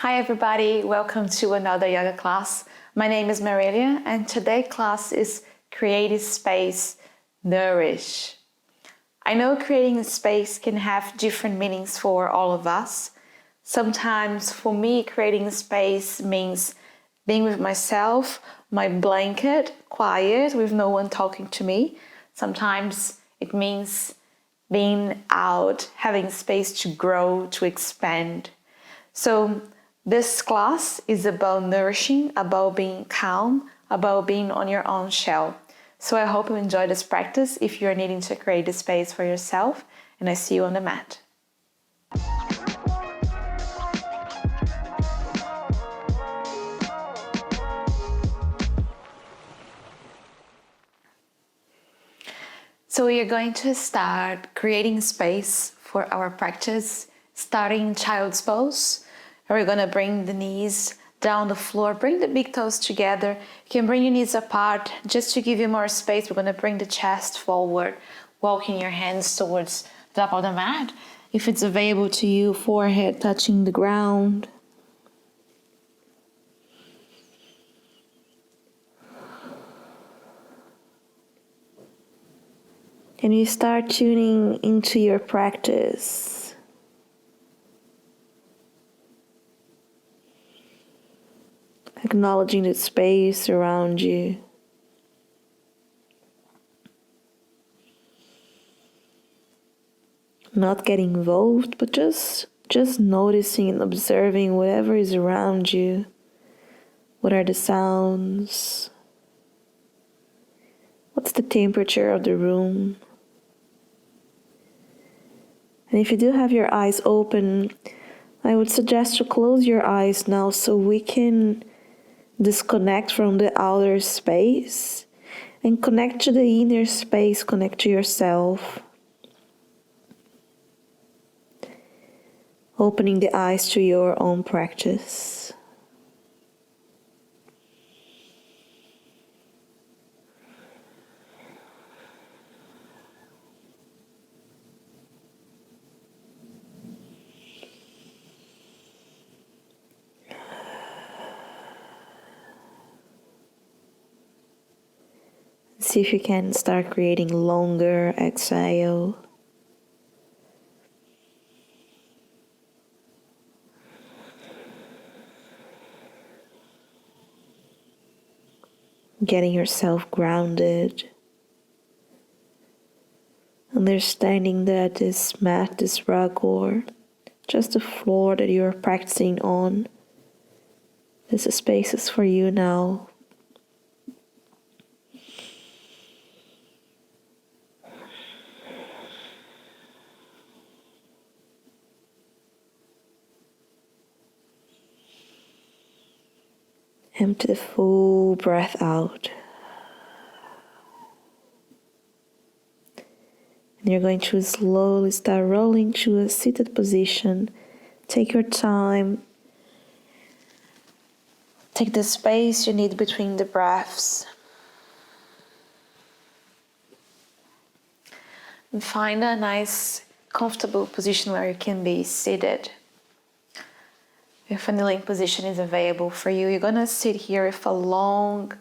Hi everybody, welcome to another yoga class. My name is Marilia and today's class is Creative Space, Nourish. I know creating a space can have different meanings for all of us. Sometimes for me, creating a space means being with myself, my blanket, quiet, with no one talking to me. Sometimes it means being out, having space to grow, to expand. So this class is about nourishing, about being calm, about being on your own shell. So I hope you enjoy this practice if you're needing to create a space for yourself, and I see you on the mat. So we are going to start creating space for our practice, starting child's pose. And we're going to bring the knees down the floor, bring the big toes together. You can bring your knees apart just to give you more space. We're going to bring the chest forward, walking your hands towards the top of the mat. If it's available to you, forehead touching the ground. And you start tuning into your practice. Acknowledging the space around you. Not getting involved, but just noticing and observing whatever is around you. What are the sounds? What's the temperature of the room? And if you do have your eyes open, I would suggest to close your eyes now so we can disconnect from the outer space and connect to the inner space, connect to yourself. Opening the eyes to your own practice. See if you can start creating longer exhale. Getting yourself grounded. Understanding that this mat, this rug, or just the floor that you're practicing on, this space is for you now. Empty the full breath out. And you're going to slowly start rolling to a seated position. Take your time. Take the space you need between the breaths. And find a nice, comfortable position where you can be seated. If a kneeling position is available for you, you're going to sit here with a long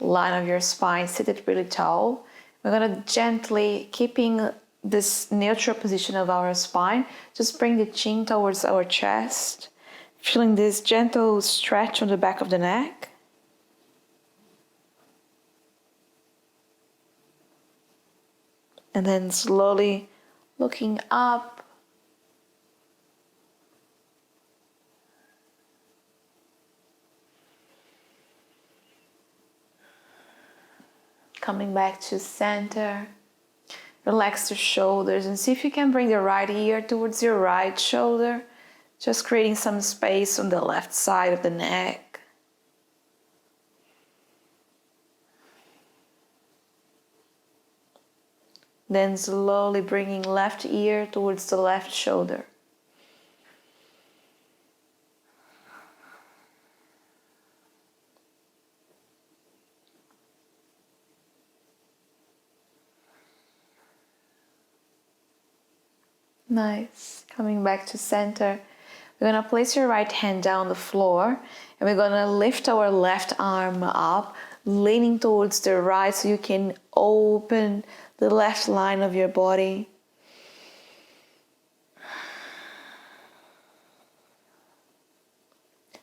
line of your spine, seated really tall. We're going to gently, keeping this neutral position of our spine, just bring the chin towards our chest, feeling this gentle stretch on the back of the neck. And then slowly looking up. Coming back to center. Relax the shoulders and see if you can bring the right ear towards your right shoulder. Just creating some space on the left side of the neck. Then slowly bringing left ear towards the left shoulder. Nice. Coming back to center. We're going to place your right hand down the floor and we're going to lift our left arm up, leaning towards the right so you can open the left line of your body.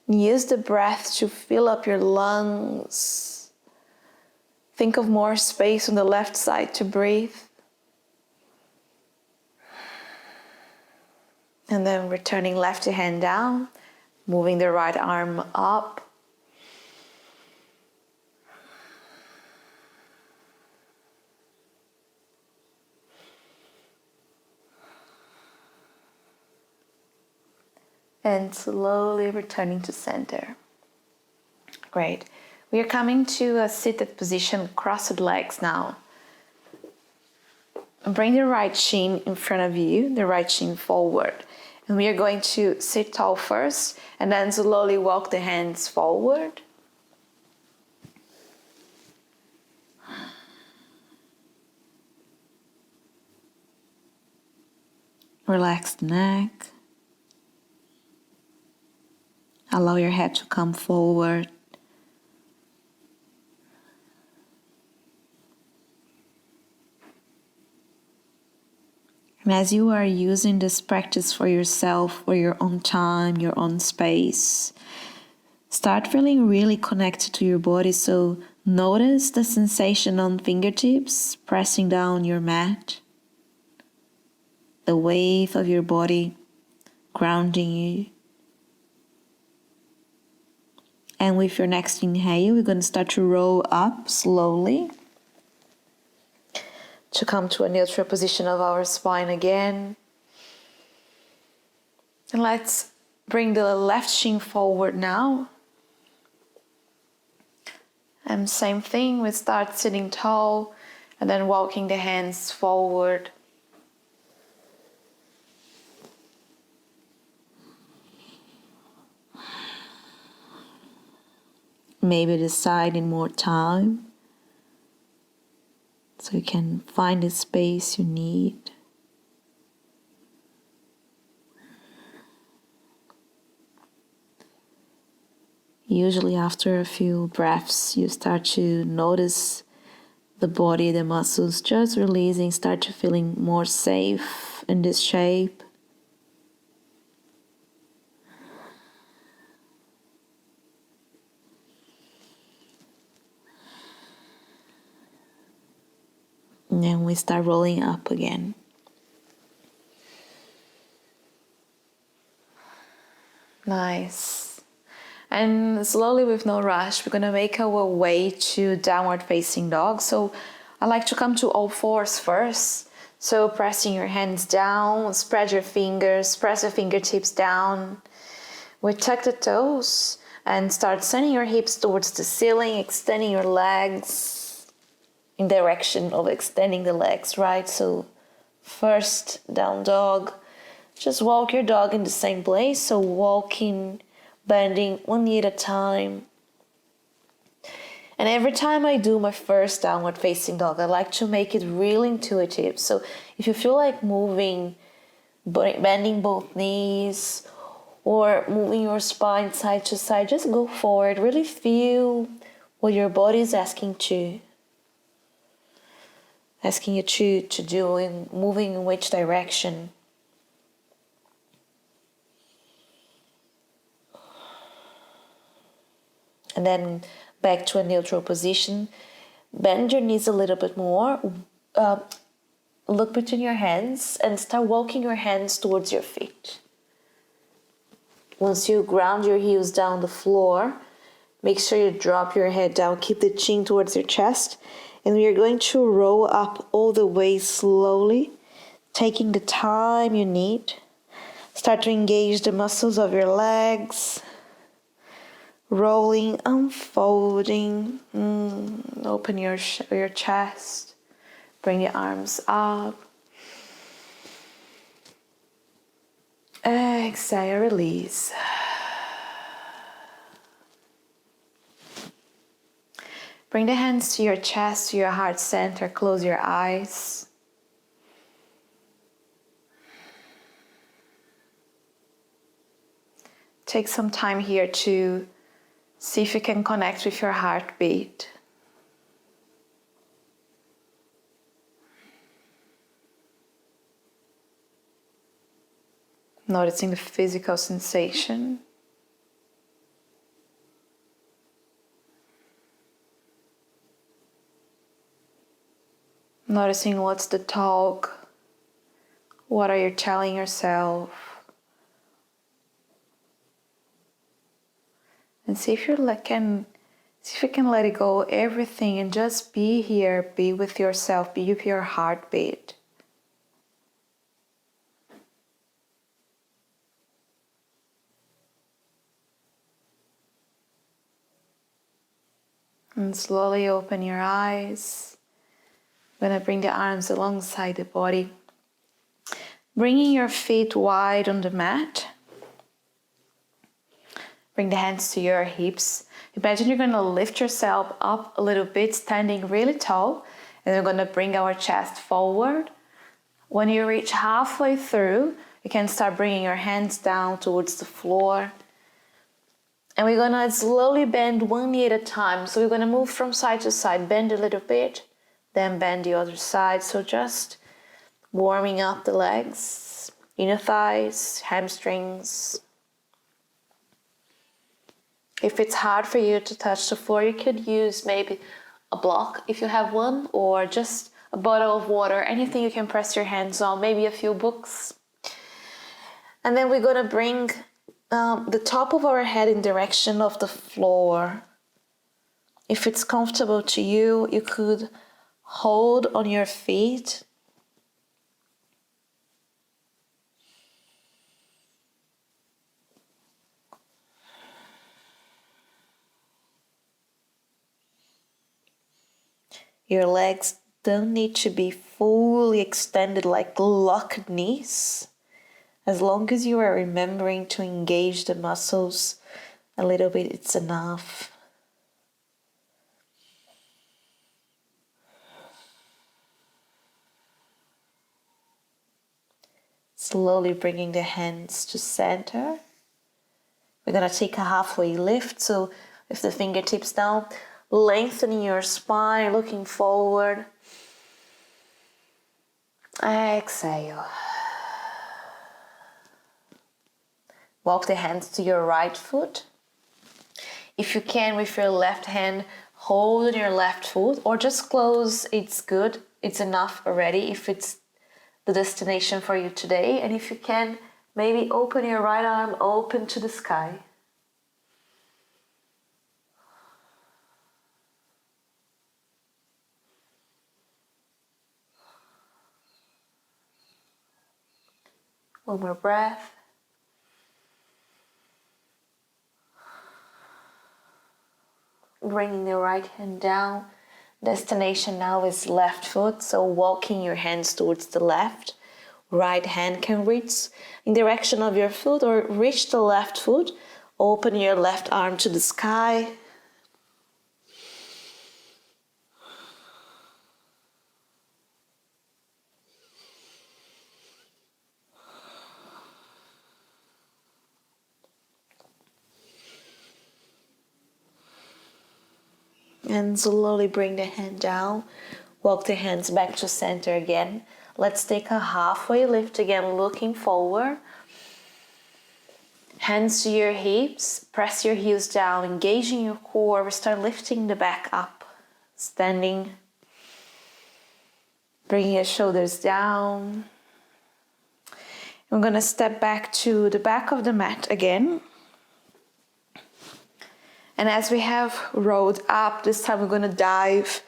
Use the breath to fill up your lungs. Think of more space on the left side to breathe. And then returning left hand down, moving the right arm up. And slowly returning to center. Great. We are coming to a seated position, crossed legs now. Bring the right shin in front of you, the right shin forward. And we are going to sit tall first and then slowly walk the hands forward. Relax the neck. Allow your head to come forward. And as you are using this practice for yourself, for your own time, your own space, start feeling really connected to your body. So notice the sensation on fingertips pressing down your mat, the wave of your body grounding you. And with your next inhale, we're going to start to roll up slowly to come to a neutral position of our spine again. And let's bring the left shin forward now. And same thing, we start sitting tall and then walking the hands forward. Maybe decide in more time so you can find the space you need. Usually after a few breaths, you start to notice the body, the muscles just releasing, start to feeling more safe in this shape. And then we start rolling up again. Nice. And slowly, with no rush, we're going to make our way to downward facing dog. So I like to come to all fours first. So pressing your hands down, spread your fingers, press your fingertips down. We tuck the toes and start sending your hips towards the ceiling, extending your legs in direction of extending the legs, right? So first down dog, just walk your dog in the same place. So walking, bending one knee at a time. And every time I do my first downward facing dog, I like to make it really intuitive. So if you feel like moving, bending both knees or moving your spine side to side, just go forward. Really feel what your body is asking you to do, and moving in which direction. And then back to a neutral position. Bend your knees a little bit more. Look between your hands and start walking your hands towards your feet. Once you ground your heels down the floor, make sure you drop your head down. Keep the chin towards your chest. And we are going to roll up all the way slowly, taking the time you need. Start to engage the muscles of your legs. Rolling, unfolding. Open your chest. Bring the arms up. Exhale, release. Bring the hands to your chest, to your heart center. Close your eyes. take some time here to see if you can connect with your heartbeat. Noticing the physical sensation. Noticing what's the talk. What are you telling yourself? And see if you can let it go, everything, and just be here, be with yourself, be with your heartbeat. And slowly open your eyes. I'm going to bring the arms alongside the body. Bringing your feet wide on the mat. Bring the hands to your hips. Imagine you're going to lift yourself up a little bit, standing really tall. And we're going to bring our chest forward. When you reach halfway through, you can start bringing your hands down towards the floor. And we're going to slowly bend one knee at a time. So we're going to move from side to side, bend a little bit, then bend the other side. So just warming up the legs, inner thighs, hamstrings. If it's hard for you to touch the floor, you could use maybe a block if you have one, or just a bottle of water, anything you can press your hands on, maybe a few books. And then we're going to bring the top of our head in direction of the floor. If it's comfortable to you, you could hold on your feet. Your legs don't need to be fully extended like locked knees. As long as you are remembering to engage the muscles a little bit, it's enough. Slowly bringing the hands to center. We're going to take a halfway lift. So if the fingertips down, lengthening your spine, looking forward. Exhale. Walk the hands to your right foot. If you can, with your left hand, hold on your left foot, or just close. It's good. It's enough already if it's the destination for you today. And if you can, maybe open your right arm open to the sky. One more breath. Bringing the right hand down. Destination now is left foot, so walking your hands towards the left. Right hand can reach in direction of your foot or reach the left foot. Open your left arm to the sky. And slowly bring the hand down. Walk the hands back to center again. Let's take a halfway lift again, looking forward. Hands to your hips. Press your heels down, engaging your core. We start lifting the back up. Standing. Bringing your shoulders down. We're going to step back to the back of the mat again. And as we have rolled up, this time we're going to dive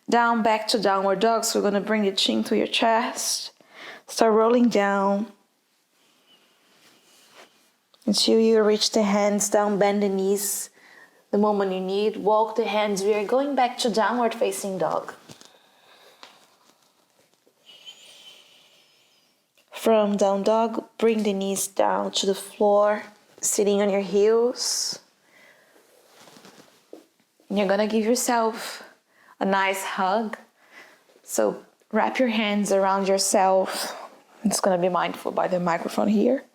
down back to downward dog. So we're going to bring the chin to your chest. Start rolling down. Until you reach the hands down, bend the knees. The moment you need, walk the hands. We are going back to downward facing dog. From down dog, bring the knees down to the floor, sitting on your heels. You're going to give yourself a nice hug. So wrap your hands around yourself. I'm just going to be mindful by the microphone here.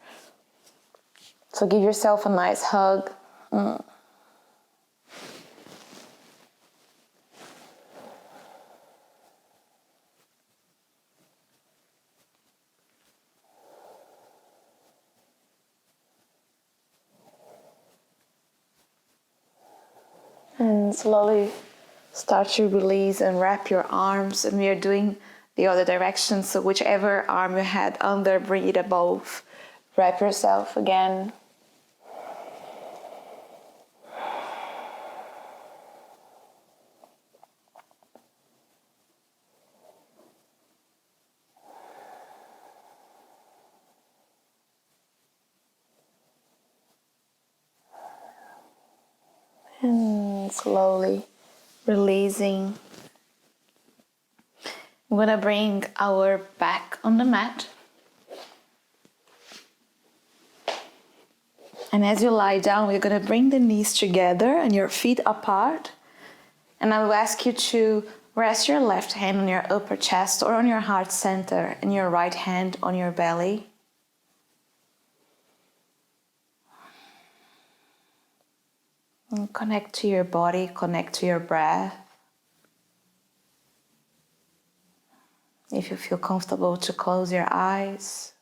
So give yourself a nice hug. And slowly start to release and wrap your arms, and we are doing the other direction, so whichever arm you had under, bring it above. Wrap yourself again. And slowly releasing. I'm going to bring our back on the mat. And as you lie down, we're going to bring the knees together and your feet apart. And I will ask you to rest your left hand on your upper chest or on your heart center and your right hand on your belly. And connect to your body, connect to your breath. If you feel comfortable to close your eyes.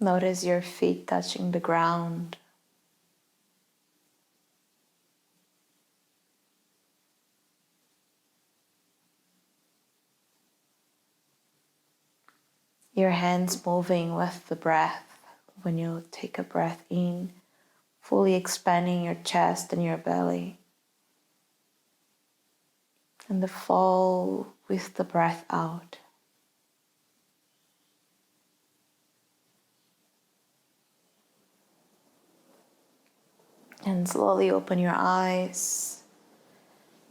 Notice your feet touching the ground. Your hands moving with the breath when you take a breath in, fully expanding your chest and your belly. And the fall with the breath out. And slowly open your eyes.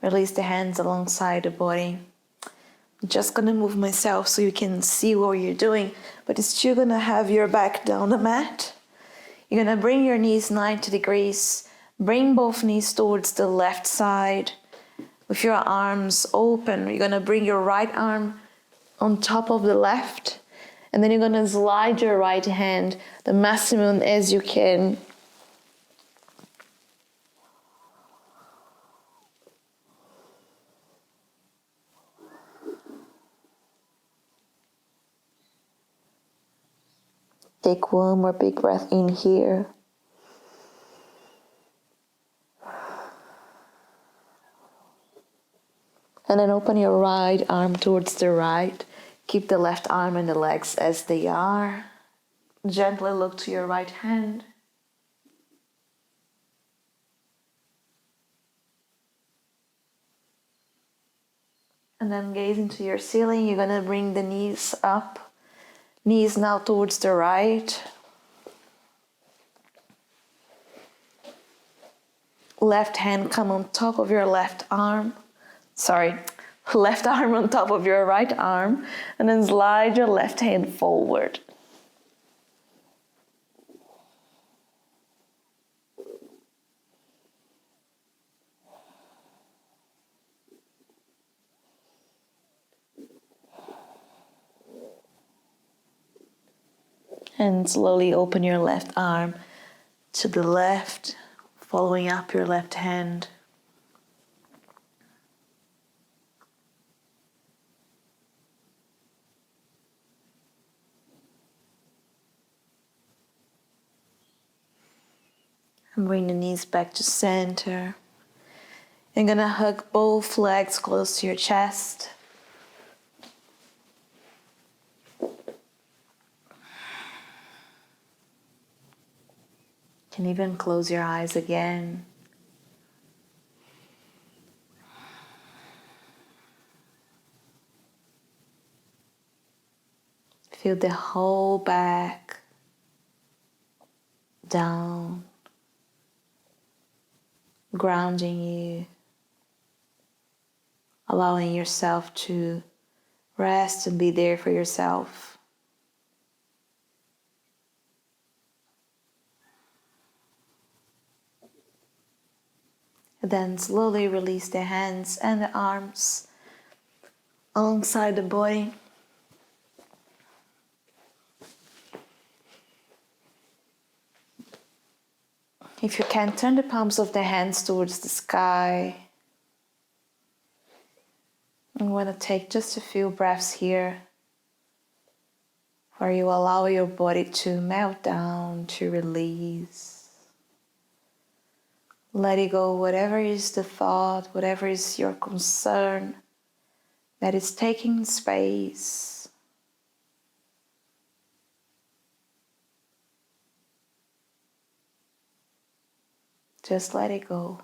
Release the hands alongside the body. I'm just gonna move myself so you can see what you're doing, but it's still gonna have your back down the mat. You're gonna bring your knees 90 degrees. Bring both knees towards the left side. With your arms open, you're gonna bring your right arm on top of the left, and then you're gonna slide your right hand the maximum as you can. Take one more big breath in here. And then open your right arm towards the right. Keep the left arm and the legs as they are. Gently look to your right hand. And then gaze into your ceiling. You're gonna bring the knees up. Knees now towards the right. Left hand come on top of your left arm. Left arm on top of your right arm. And then slide your left hand forward. And slowly open your left arm to the left, following up your left hand. And bring the knees back to center. You're gonna hug both legs close to your chest. You can even close your eyes again. Feel the whole back down, grounding you, allowing yourself to rest and be there for yourself. And then slowly release the hands and the arms alongside the body. If you can, turn the palms of the hands towards the sky. I'm going to take just a few breaths here, where you allow your body to melt down, to release. Let it go, whatever is the thought, whatever is your concern that is taking space. Just let it go.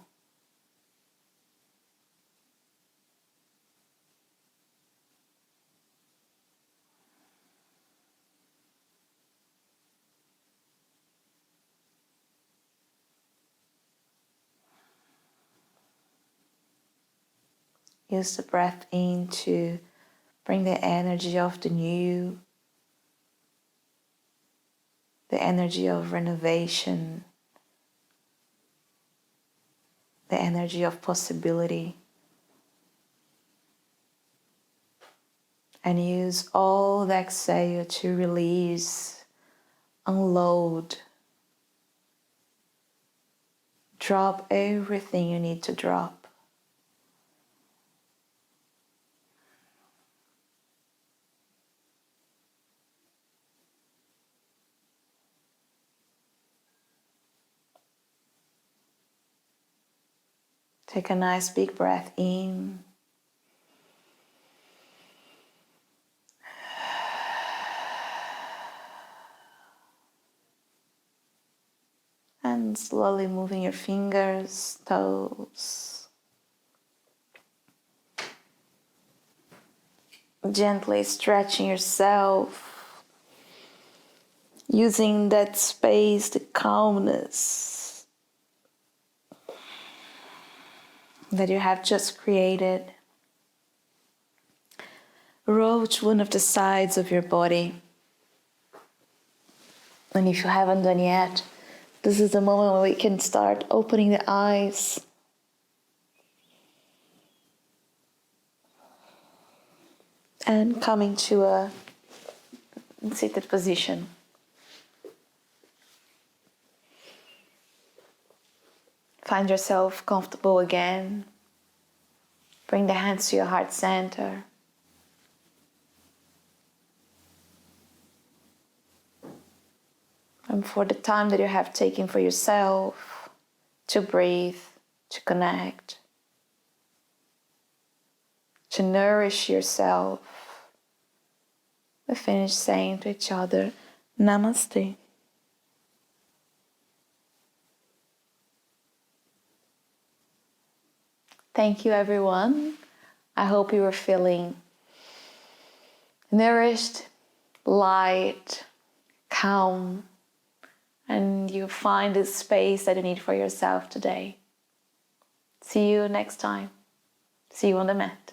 Use the breath in to bring the energy of the new, the energy of renovation, the energy of possibility. And use all the exhale to release, unload, drop everything you need to drop. Take a nice big breath in. And slowly moving your fingers, toes. Gently stretching yourself. Using that space, the calmness that you have just created. Roll to one of the sides of your body. And if you haven't done yet, this is the moment where we can start opening the eyes. And coming to a seated position. Find yourself comfortable again. Bring the hands to your heart center. And for the time that you have taken for yourself to breathe, to connect, to nourish yourself, we finish saying to each other, Namaste. Thank you, everyone. I hope you are feeling nourished, light, calm, and you find this space that you need for yourself today. See you next time. See you on the mat.